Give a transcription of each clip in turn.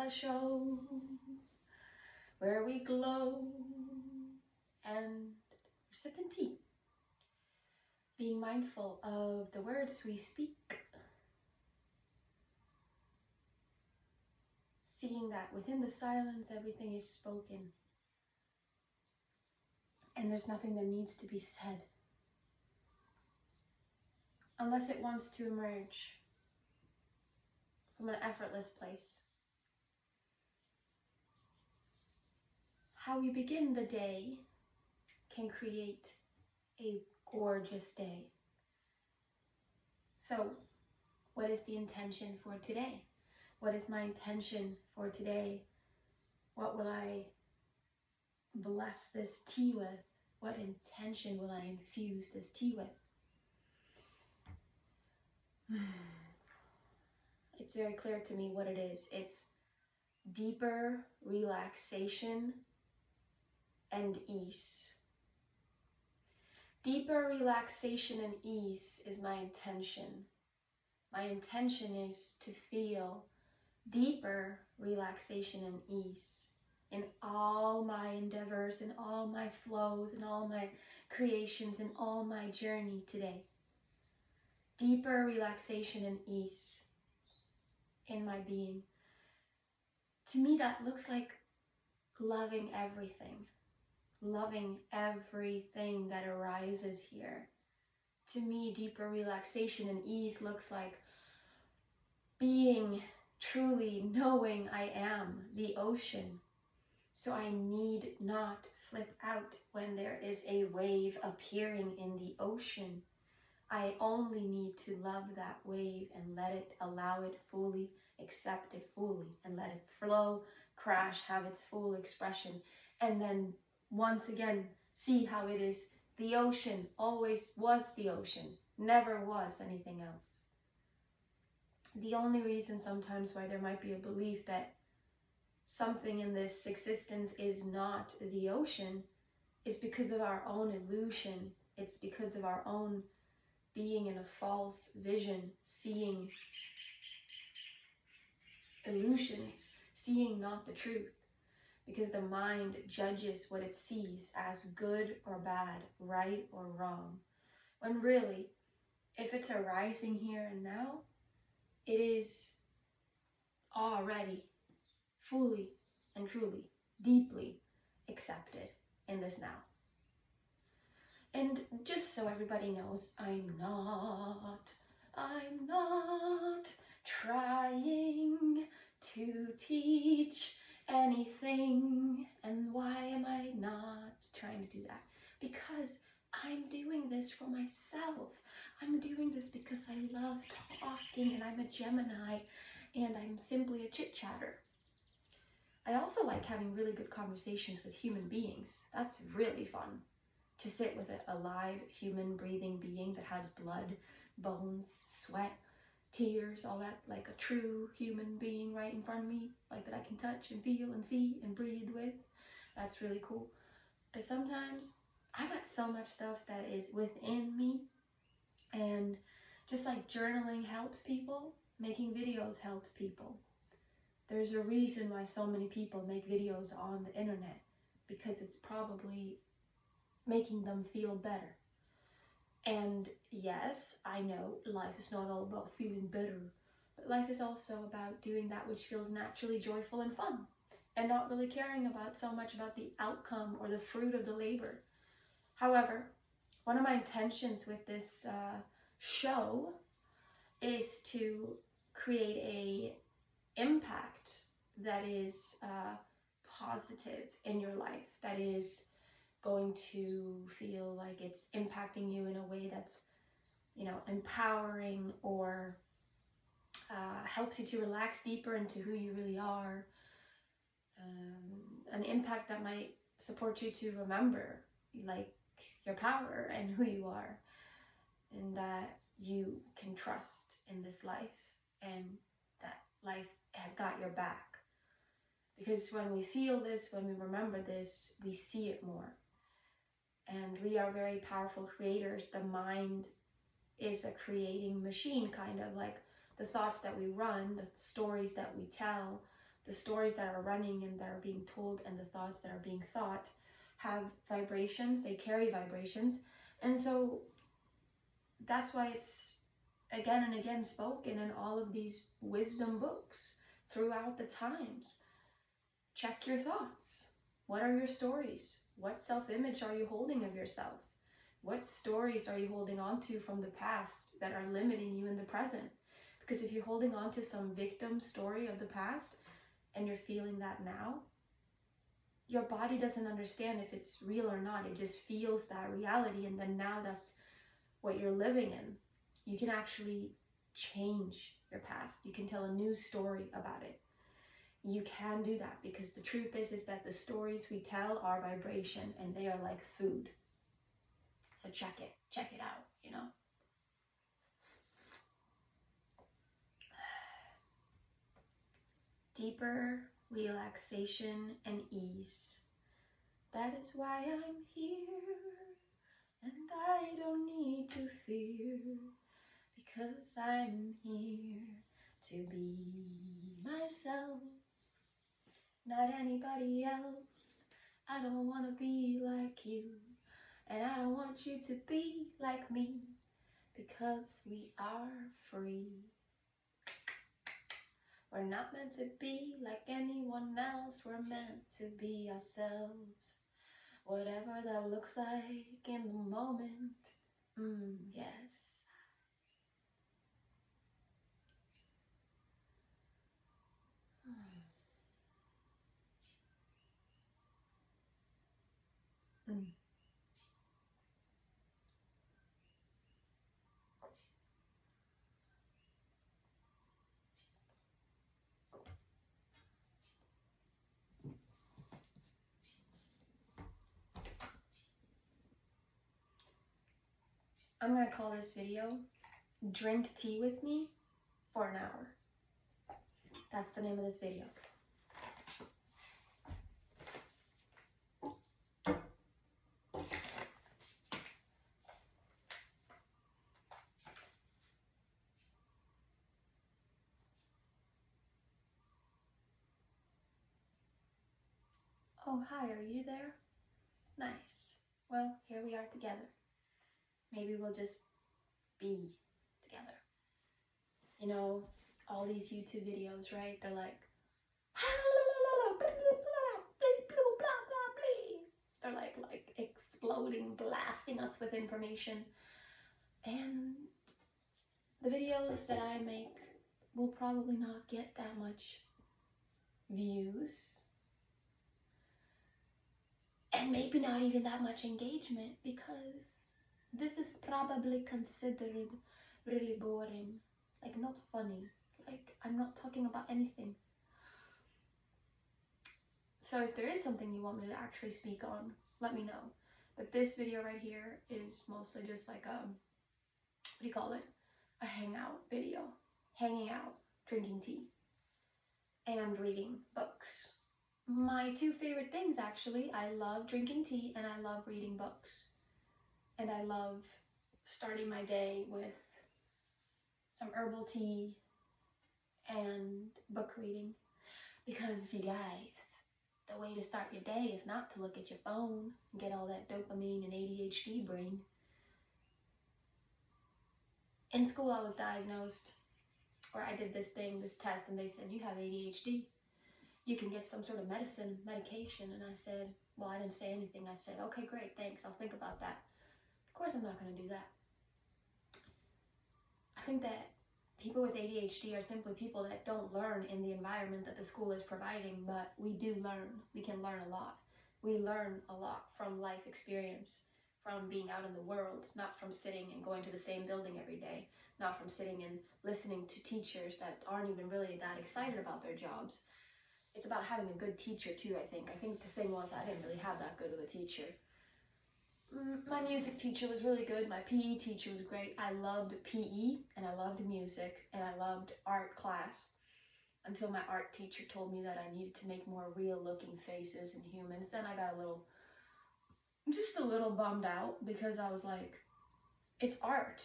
the show where we glow and we're sipping tea, being mindful of the words we speak, seeing that within the silence everything is spoken and there's nothing that needs to be said unless it wants to emerge from an effortless place. How we begin the day can create a gorgeous day. So, what is the intention for today? What is my intention for today? What will I bless this tea with? What intention will I infuse this tea with? It's very clear to me what it is. It's deeper relaxation and ease. Deeper relaxation and ease is my intention. My intention is to feel deeper relaxation and ease in all my endeavors, in all my flows, in all my creations, in all my journey today. Deeper relaxation and ease in my being. To me, that looks like loving everything that arises here. To me, deeper relaxation and ease looks like being truly knowing I am the ocean. So I need not flip out when there is a wave appearing in the ocean. I only need to love that wave and let it, allow it fully, accept it fully, and let it flow, crash, have its full expression. And then once again, see how it is. The ocean always was the ocean, never was anything else. The only reason sometimes why there might be a belief that something in this existence is not the ocean is because of our own illusion. It's because of our own being in a false vision, seeing illusions, seeing not the truth. Because the mind judges what it sees as good or bad, right or wrong. When really, if it's arising here and now, it is already fully and truly, deeply accepted in this now. And just so everybody knows, I'm not trying to teach anything. And why am I not trying to do that? Because I'm doing this for myself. I'm doing this because I love talking, and I'm a Gemini, and I'm simply a chit-chatter. I also like having really good conversations with human beings. That's really fun. To sit with a live human breathing being that has blood, bones, sweat, tears, all that, like a true human being right in front of me, like that I can touch and feel and see and breathe with. That's really cool. But sometimes I got so much stuff that is within me, and just like journaling helps people, making videos helps people. There's a reason why so many people make videos on the internet, because it's probably making them feel better. And yes, I know life is not all about feeling better, but life is also about doing that which feels naturally joyful and fun, and not really caring about so much about the outcome or the fruit of the labor. However, one of my intentions with this show is to create a impact that is positive in your life, that is going to feel like it's impacting you in a way that's, empowering, or helps you to relax deeper into who you really are. An impact that might support you to remember, like, your power and who you are, and that you can trust in this life, and that life has got your back. Because when we feel this, when we remember this, we see it more. And we are very powerful creators. The mind is a creating machine, kind of like the thoughts that we run, the stories that we tell, the stories that are running and that are being told and the thoughts that are being thought have vibrations, they carry vibrations. And so that's why it's again and again spoken in all of these wisdom books throughout the times. Check your thoughts. What are your stories? What self-image are you holding of yourself? What stories are you holding on to from the past that are limiting you in the present? Because if you're holding on to some victim story of the past and you're feeling that now, your body doesn't understand if it's real or not. It just feels that reality, and then now that's what you're living in. You can actually change your past. You can tell a new story about it. You can do that, because the truth is that the stories we tell are vibration, and they are like food. So check it out, you know. Deeper relaxation and ease. That is why I'm here, and I don't need to fear, because I'm here to be myself, not anybody else. I don't want to be like you, and I don't want you to be like me, because we are free. We're not meant to be like anyone else. We're meant to be ourselves. Whatever that looks like in the moment. Yes. I'm gonna call this video Drink Tea With Me for an Hour. That's the name of this video. Oh, hi, are you there? Nice. Well, here we are together. Maybe we'll just be together. You know, all these YouTube videos, right? They're like, they're like exploding, blasting us with information. And the videos that I make will probably not get that much views, and maybe not even that much engagement, because this is probably considered really boring, like not funny, like I'm not talking about anything. So if there is something you want me to actually speak on, let me know. But this video right here is mostly just like a, what do you call it? A hangout video. Hanging out, drinking tea, and reading books. My two favorite things, actually. I love drinking tea and I love reading books. And I love starting my day with some herbal tea and book reading. Because you guys, the way to start your day is not to look at your phone and get all that dopamine and ADHD brain. In school, I was diagnosed, or I did this test, and they said, you have ADHD. You can get some sort of medication. And I said, well, I didn't say anything. I said, okay, great, thanks. I'll think about that. Of course, I'm not going to do that. I think that people with ADHD are simply people that don't learn in the environment that the school is providing, but we do learn. We can learn a lot. We learn a lot from life experience, from being out in the world, not from sitting and going to the same building every day, not from sitting and listening to teachers that aren't even really that excited about their jobs. It's about having a good teacher too, I think. I think the thing was I didn't really have that good of a teacher. My music teacher was really good. My PE teacher was great. I loved PE and I loved music and I loved art class, until my art teacher told me that I needed to make more real looking faces and humans. Then I got just a little bummed out, because I was like, it's art.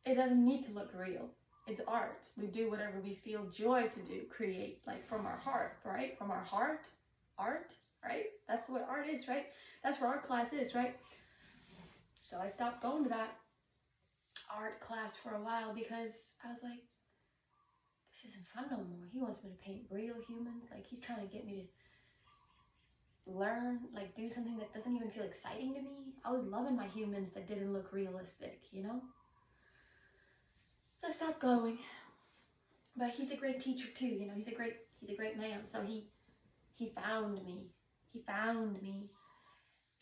It doesn't need to look real. It's art. We do whatever we feel joy to do, create, like from our heart, right? From our heart, art, right? That's what art is, right? That's where art class is, right? So I stopped going to that art class for a while because I was like, this isn't fun no more. He wants me to paint real humans. Like, he's trying to get me to learn, like do something that doesn't even feel exciting to me. I was loving my humans that didn't look realistic, you know? So I stopped going. But he's a great teacher too, you know, he's a great man. So he found me. He found me.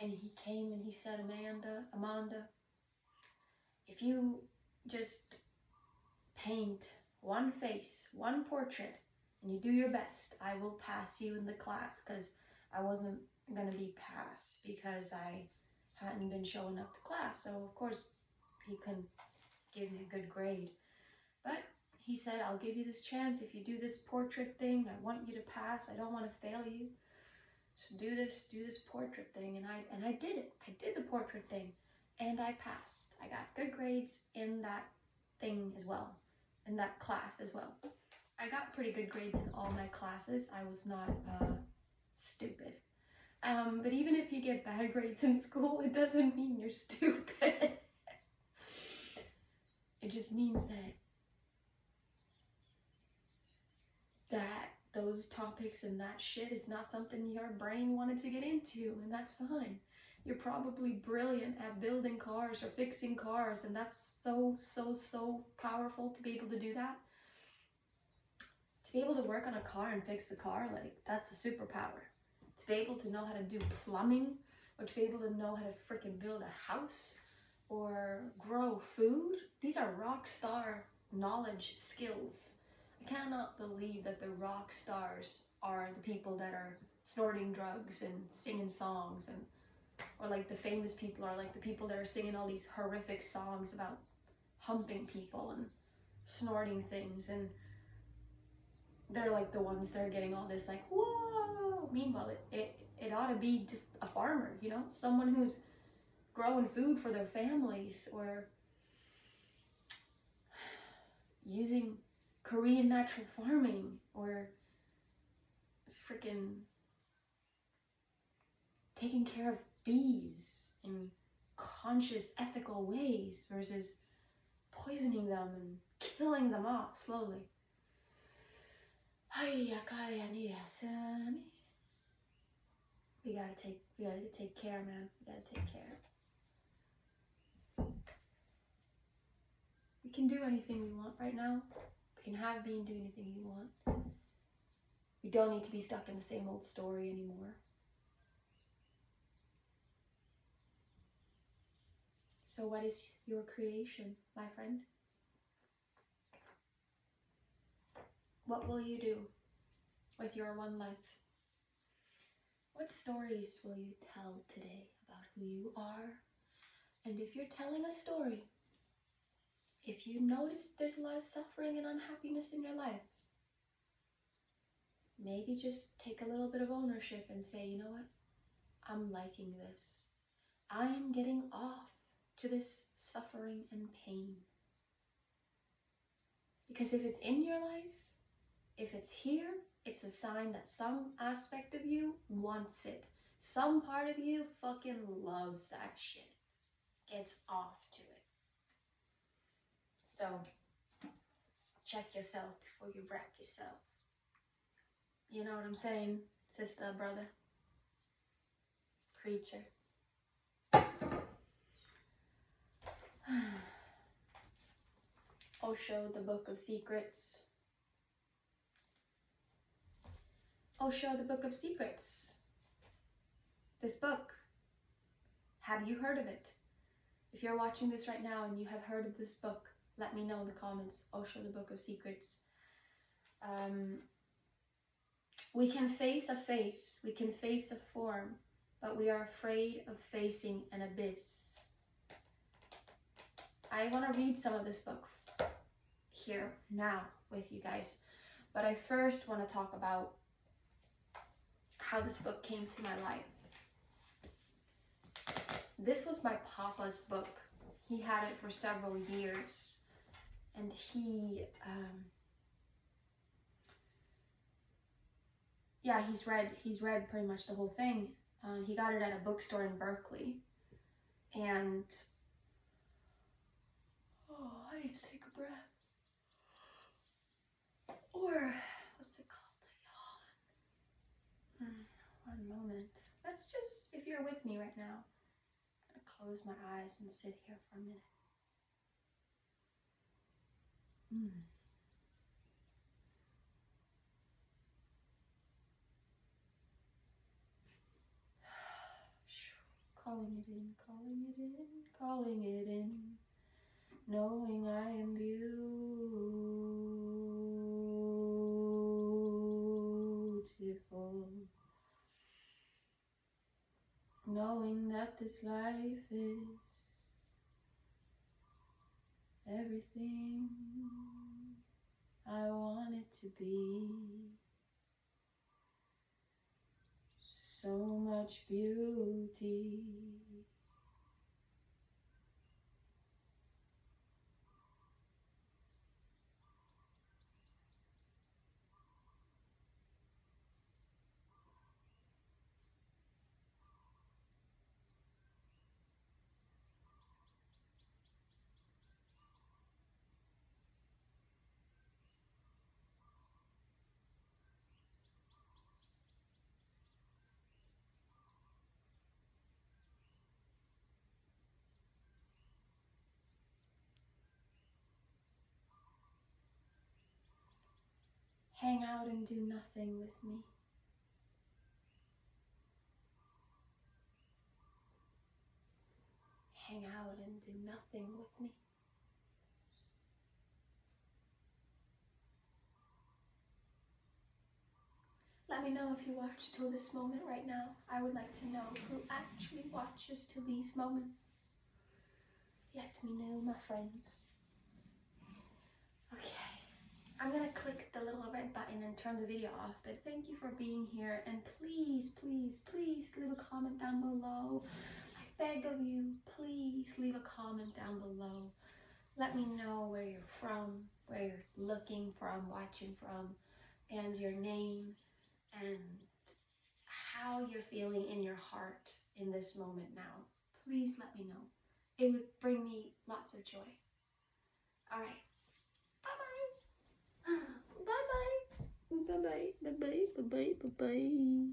And he came and he said, Amanda, if you just paint one face, one portrait, and you do your best, I will pass you in the class, because I wasn't going to be passed because I hadn't been showing up to class. So of course he couldn't give me a good grade. But he said, I'll give you this chance. If you do this portrait thing, I want you to pass. I don't want to fail you. So do this portrait thing. And I did it. I did the portrait thing and I passed. I got good grades in that thing as well, in that class as well. I got pretty good grades in all my classes. I was not stupid. But even if you get bad grades in school, it doesn't mean you're stupid. It just means that those topics and that shit is not something your brain wanted to get into, and that's fine. You're probably brilliant at building cars or fixing cars, and that's so powerful to be able to do that. To be able to work on a car and fix the car, like, that's a superpower. To be able to know how to do plumbing, or to be able to know how to freaking build a house or grow food, these are rock star knowledge skills. I cannot believe that the rock stars are the people that are snorting drugs and singing songs, and or like the famous people are like the people that are singing all these horrific songs about humping people and snorting things, and they're like the ones that are getting all this like, whoa. Meanwhile, it ought to be just a farmer, you know, someone who's growing food for their families, or using Korean natural farming, or freaking taking care of bees in conscious, ethical ways versus poisoning them and killing them off slowly. We gotta take care, man. We gotta take care. We can do anything we want right now. We can have Bean do anything you want. We don't need to be stuck in the same old story anymore. So what is your creation, my friend? What will you do with your one life? What stories will you tell today about who you are? And if you're telling a story, if you notice there's a lot of suffering and unhappiness in your life, maybe just take a little bit of ownership and say, you know what? I'm liking this. I'm getting off to this suffering and pain. Because if it's in your life, if it's here, it's a sign that some aspect of you wants it. Some part of you fucking loves that shit. Gets off to it. So, check yourself before you wreck yourself. You know what I'm saying, sister, brother, creature? Osho, the Book of Secrets. Osho, the Book of Secrets. This book. Have you heard of it? If you're watching this right now and you have heard of this book, let me know in the comments. Osho, the Book of Secrets. We can face a face, we can face a form, but we are afraid of facing an abyss. I want to read some of this book here now with you guys, but I first want to talk about how this book came to my life. This was my papa's book. He had it for several years. and he, yeah, he's read pretty much the whole thing. He got it at a bookstore in Berkeley, and oh, I need to take a breath. Or what's it called? A yawn. One moment. Let's just, if you're with me right now, I'm gonna close my eyes and sit here for a minute. Calling it in, calling it in, calling it in, knowing I am beautiful, knowing that this life is everything I want it to be. So much beauty. Hang out and do nothing with me. Hang out and do nothing with me. Let me know if you watched till this moment right now. I would like to know who actually watches till these moments. Let me know, my friends. Okay, I'm gonna click the little red button and turn the video off, but thank you for being here, and please, please, please leave a comment down below. I beg of you, please leave a comment down below. Let me know where you're from, where you're looking from, watching from, and your name, and how you're feeling in your heart in this moment now. Please let me know. It would bring me lots of joy. All right. Bye-bye. Bye-bye. Bye-bye. Bye-bye. Bye-bye. Bye-bye.